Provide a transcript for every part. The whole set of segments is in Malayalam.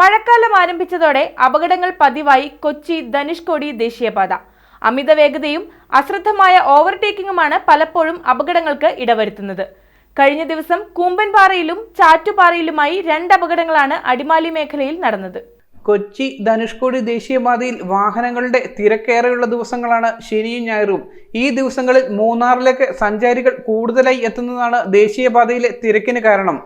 മഴക്കാലം ആരംഭിച്ചതോടെ അപകടങ്ങൾ പതിവായി കൊച്ചി ധനുഷ്കോടി ദേശീയപാത. അമിത വേഗതയും അശ്രദ്ധമായ ഓവർടേക്കിംഗുമാണ് പലപ്പോഴും അപകടങ്ങൾക്ക് ഇടവരുത്തുന്നത്. കഴിഞ്ഞ ദിവസം കൂമ്പൻപാറയിലും ചാറ്റുപാറയിലുമായി 2 അപകടങ്ങളാണ് അടിമാലി മേഖലയിൽ നടന്നത്. കൊച്ചി ധനുഷ്കോടി ദേശീയപാതയിൽ വാഹനങ്ങളുടെ തിരക്കേറെയുള്ള ദിവസങ്ങളാണ് ശനിയും ഞായറും. ഈ ദിവസങ്ങളിൽ മൂന്നാറിലേക്ക് സഞ്ചാരികൾ കൂടുതലായി എത്തുന്നതാണ് ദേശീയപാതയിലെ തിരക്കിന് കാരണം.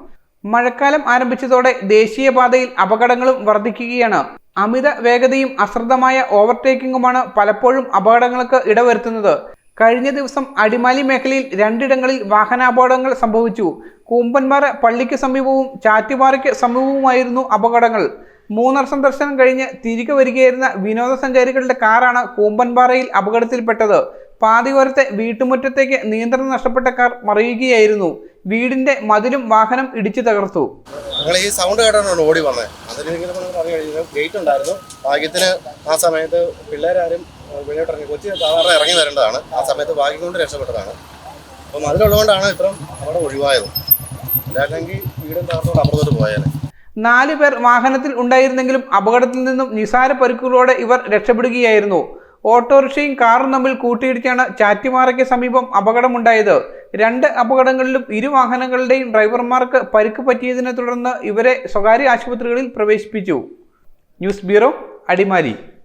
മഴക്കാലം ആരംഭിച്ചതോടെ ദേശീയപാതയിൽ അപകടങ്ങളും വർദ്ധിക്കുകയാണ്. അമിത വേഗതയും അശ്രദ്ധമായ ഓവർടേക്കിംഗുമാണ് പലപ്പോഴും അപകടങ്ങൾക്ക് ഇടവരുത്തുന്നത്. കഴിഞ്ഞ ദിവസം അടിമാലി മേഖലയിൽ 2 ഇടങ്ങളിൽ വാഹനാപകടങ്ങൾ സംഭവിച്ചു. കൂമ്പൻപാറ പള്ളിക്ക് സമീപവും ചാറ്റുപാറയ്ക്ക് സമീപവുമായിരുന്നു അപകടങ്ങൾ. മൂന്നാർ സന്ദർശനം കഴിഞ്ഞ് തിരികെ വരികയായിരുന്ന വിനോദസഞ്ചാരികളുടെ കാറാണ് കൂമ്പൻപാറയിൽ അപകടത്തിൽപ്പെട്ടത്. പാതയോരത്തെ വീട്ടുമുറ്റത്തേക്ക് നിയന്ത്രണം നഷ്ടപ്പെട്ട കാർ മറിയുകയായിരുന്നു. വീടിന്റെ മതിലും വാഹനം ഇടിച്ചു തകർത്തു. ഞങ്ങൾ ഈ സൗണ്ട് കേട്ടാണ് ഓടി വന്നത്. അതിലിങ്ങനെ ഗേറ്റ് ഉണ്ടായിരുന്നു. ഭാഗ്യത്തിന് ആ സമയത്ത് പിള്ളേരാരും വെളിയോട്ട് ഇറങ്ങി. കൊച്ചി സാധാരണ ഇറങ്ങി വരേണ്ടതാണ്. ആ സമയത്ത് ഭാഗ്യം കൊണ്ട് രക്ഷപ്പെട്ടതാണ്. അപ്പം അതിലുള്ളതുകൊണ്ടാണ് ഇത്രയും അവിടെ ഒഴിവായത്. ഇല്ലാല്ലെങ്കിൽ വീടും തകർത്തോട് അപ്പുറത്തോട്ട് പോയാലേ. 4 പേർ വാഹനത്തിൽ ഉണ്ടായിരുന്നെങ്കിലും അപകടത്തിൽ നിന്നും നിസാര പരിക്കുകളോടെ ഇവർ രക്ഷപ്പെടുകയായിരുന്നു. ഓട്ടോറിക്ഷയും കാറും തമ്മിൽ കൂട്ടിയിടിച്ചാണ് ചാറ്റുപാറയ്ക്ക് സമീപം അപകടമുണ്ടായത്. 2 അപകടങ്ങളിലും ഇരു വാഹനങ്ങളുടെയും ഡ്രൈവർമാർക്ക് പരിക്ക് പറ്റിയതിനെ തുടർന്ന് ഇവരെ സ്വകാര്യ ആശുപത്രികളിൽ പ്രവേശിപ്പിച്ചു. News bureau, Adimali.